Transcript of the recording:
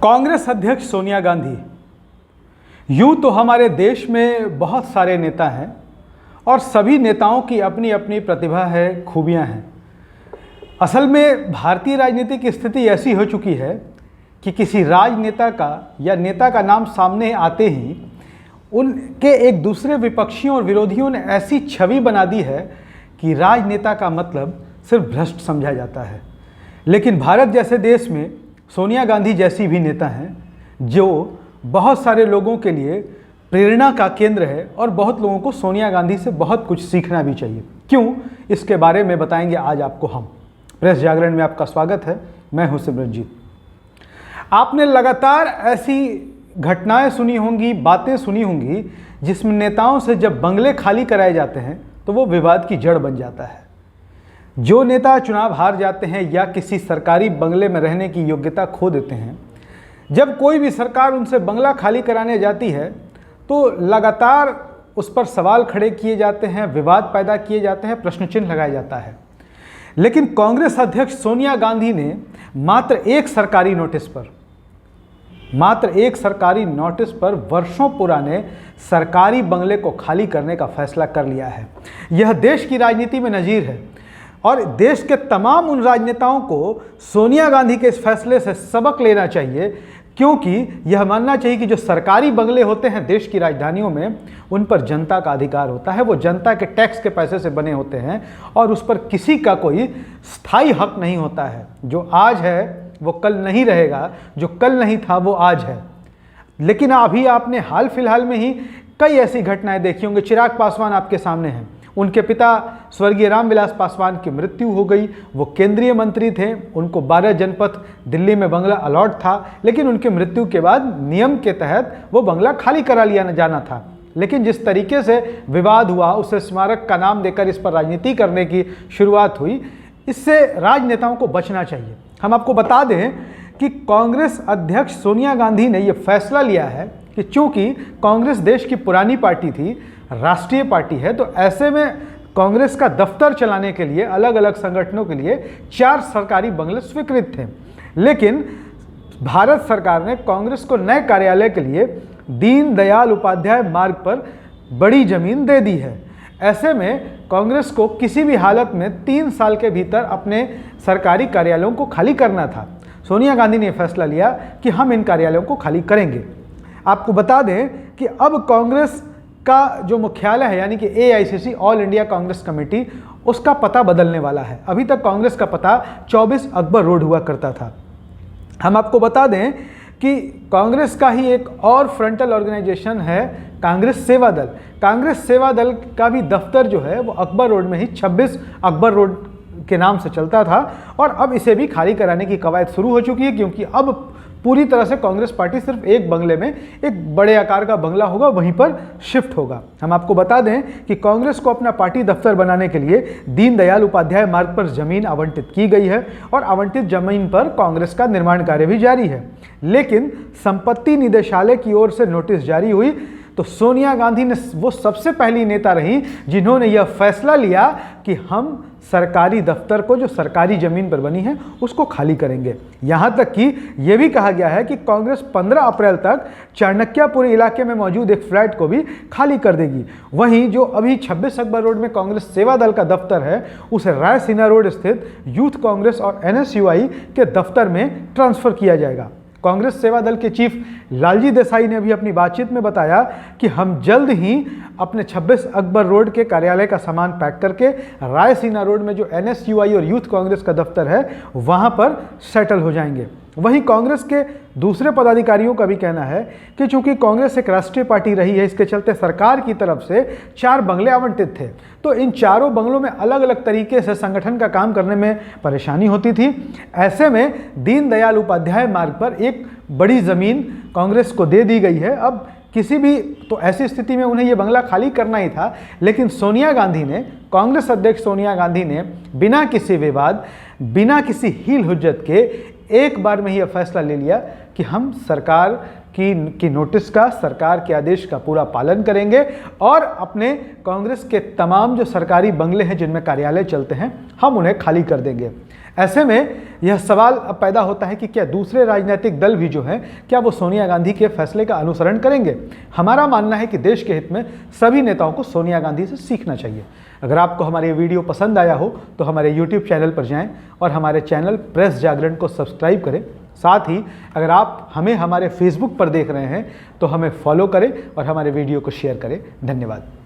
कांग्रेस अध्यक्ष सोनिया गांधी। यूँ तो हमारे देश में बहुत सारे नेता हैं और सभी नेताओं की अपनी अपनी प्रतिभा है, खूबियां हैं। असल में भारतीय राजनीतिक स्थिति ऐसी हो चुकी है कि किसी राजनेता का या नेता का नाम सामने आते ही उनके एक दूसरे विपक्षियों और विरोधियों ने ऐसी छवि बना दी है कि राजनेता का मतलब सिर्फ भ्रष्ट समझा जाता है। लेकिन भारत जैसे देश में सोनिया गांधी जैसी भी नेता हैं जो बहुत सारे लोगों के लिए प्रेरणा का केंद्र है और बहुत लोगों को सोनिया गांधी से बहुत कुछ सीखना भी चाहिए। क्यों, इसके बारे में बताएंगे आज आपको हम। प्रेस जागरण में आपका स्वागत है, मैं हूं सिमरनजीत। आपने लगातार ऐसी घटनाएं सुनी होंगी, बातें सुनी होंगी जिसमें नेताओं से जब बंगले खाली कराए जाते हैं तो वो विवाद की जड़ बन जाता है। जो नेता चुनाव हार जाते हैं या किसी सरकारी बंगले में रहने की योग्यता खो देते हैं, जब कोई भी सरकार उनसे बंगला खाली कराने जाती है तो लगातार उस पर सवाल खड़े किए जाते हैं, विवाद पैदा किए जाते हैं, प्रश्न चिन्ह लगाया जाता है। लेकिन कांग्रेस अध्यक्ष सोनिया गांधी ने मात्र एक सरकारी नोटिस पर वर्षों पुराने सरकारी बंगले को खाली करने का फैसला कर लिया है। यह देश की राजनीति में नजीर है और देश के तमाम उन राजनेताओं को सोनिया गांधी के इस फैसले से सबक लेना चाहिए, क्योंकि यह मानना चाहिए कि जो सरकारी बंगले होते हैं देश की राजधानियों में, उन पर जनता का अधिकार होता है। वो जनता के टैक्स के पैसे से बने होते हैं और उस पर किसी का कोई स्थायी हक नहीं होता है। जो आज है वो कल नहीं रहेगा, जो कल नहीं था वो आज है। लेकिन अभी आपने हाल फिलहाल में ही कई ऐसी घटनाएं देखी होंगी। चिराग पासवान आपके सामने हैं, उनके पिता स्वर्गीय रामविलास पासवान की मृत्यु हो गई। वो केंद्रीय मंत्री थे, उनको 12 जनपद दिल्ली में बंगला अलॉट था, लेकिन उनकी मृत्यु के बाद नियम के तहत वो बंगला खाली करा लिया जाना था। लेकिन जिस तरीके से विवाद हुआ, उसे स्मारक का नाम देकर इस पर राजनीति करने की शुरुआत हुई, इससे राजनेताओं को बचना चाहिए। हम आपको बता दें कि कांग्रेस अध्यक्ष सोनिया गांधी ने यह फैसला लिया है कि चूंकि कांग्रेस देश की पुरानी पार्टी थी, राष्ट्रीय पार्टी है, तो ऐसे में कांग्रेस का दफ्तर चलाने के लिए अलग अलग संगठनों के लिए 4 सरकारी बंगले स्वीकृत थे। लेकिन भारत सरकार ने कांग्रेस को नए कार्यालय के लिए दीनदयाल उपाध्याय मार्ग पर बड़ी जमीन दे दी है। ऐसे में कांग्रेस को किसी भी हालत में 3 साल के भीतर अपने सरकारी कार्यालयों को खाली करना था। सोनिया गांधी ने फैसला लिया कि हम इन कार्यालयों को खाली करेंगे। आपको बता दें कि अब कांग्रेस का जो मुख्यालय है, यानी कि AICC all India Congress committee, उसका पता बदलने वाला है। अभी तक कांग्रेस का पता 24 अकबर रोड हुआ करता था। हम आपको बता दें कि कांग्रेस का ही एक और फ्रंटल ऑर्गेनाइजेशन है कांग्रेस सेवा दल। कांग्रेस सेवा दल का भी दफ्तर जो है वो अकबर रोड में ही 26 अकबर रोड के नाम से चलता था और अब इसे भी खाली कराने की कवायद शुरू हो चुकी है, क्योंकि अब पूरी तरह से कांग्रेस पार्टी सिर्फ एक बंगले में, एक बड़े आकार का बंगला होगा, वहीं पर शिफ्ट होगा। हम आपको बता दें कि कांग्रेस को अपना पार्टी दफ्तर बनाने के लिए दीनदयाल उपाध्याय मार्ग पर जमीन आवंटित की गई है और आवंटित जमीन पर कांग्रेस का निर्माण कार्य भी जारी है। लेकिन संपत्ति निदेशालय की ओर से नोटिस जारी हुई तो सोनिया गांधी ने वो सबसे पहली नेता रही जिन्होंने यह फैसला लिया कि हम सरकारी दफ्तर को, जो सरकारी जमीन पर बनी है, उसको खाली करेंगे। यहां तक कि यह भी कहा गया है कि कांग्रेस 15 अप्रैल तक चाणक्यपुरी इलाके में मौजूद एक फ्लैट को भी खाली कर देगी। वहीं जो अभी 26 अकबर रोड में कांग्रेस सेवा दल का दफ्तर है, उसे रायसीना रोड स्थित यूथ कांग्रेस और NSUI के दफ्तर में ट्रांसफर किया जाएगा। कांग्रेस सेवा दल के चीफ लालजी देसाई ने भी अपनी बातचीत में बताया कि हम जल्द ही अपने 26 अकबर रोड के कार्यालय का सामान पैक करके रायसीना रोड में जो NSUI और यूथ कांग्रेस का दफ्तर है वहां पर सेटल हो जाएंगे। वहीं कांग्रेस के दूसरे पदाधिकारियों का भी कहना है कि चूंकि कांग्रेस एक राष्ट्रीय पार्टी रही है, इसके चलते सरकार की तरफ से 4 बंगले आवंटित थे, तो इन चारों बंगलों में अलग अलग तरीके से संगठन का काम करने में परेशानी होती थी। ऐसे में दीनदयाल उपाध्याय मार्ग पर एक बड़ी जमीन कांग्रेस को दे दी गई है। अब किसी भी तो ऐसी स्थिति में उन्हें यह बंगला खाली करना ही था, लेकिन सोनिया गांधी ने, कांग्रेस अध्यक्ष सोनिया गांधी ने बिना किसी विवाद, बिना किसी हील हुज्जत के एक बार में ही यह फैसला ले लिया कि हम सरकार की नोटिस का, सरकार के आदेश का पूरा पालन करेंगे और अपने कांग्रेस के तमाम जो सरकारी बंगले हैं जिनमें कार्यालय चलते हैं, हम उन्हें खाली कर देंगे। ऐसे में यह सवाल अब पैदा होता है कि क्या दूसरे राजनीतिक दल भी जो हैं, क्या वो सोनिया गांधी के फैसले का अनुसरण करेंगे? हमारा मानना है कि देश के हित में सभी नेताओं को सोनिया गांधी से सीखना चाहिए। अगर आपको हमारा ये वीडियो पसंद आया हो तो हमारे YouTube चैनल पर जाएं और हमारे चैनल प्रेस जागरण को सब्सक्राइब करें। साथ ही अगर आप हमें हमारे फेसबुक पर देख रहे हैं तो हमें फॉलो करें और हमारे वीडियो को शेयर करें। धन्यवाद।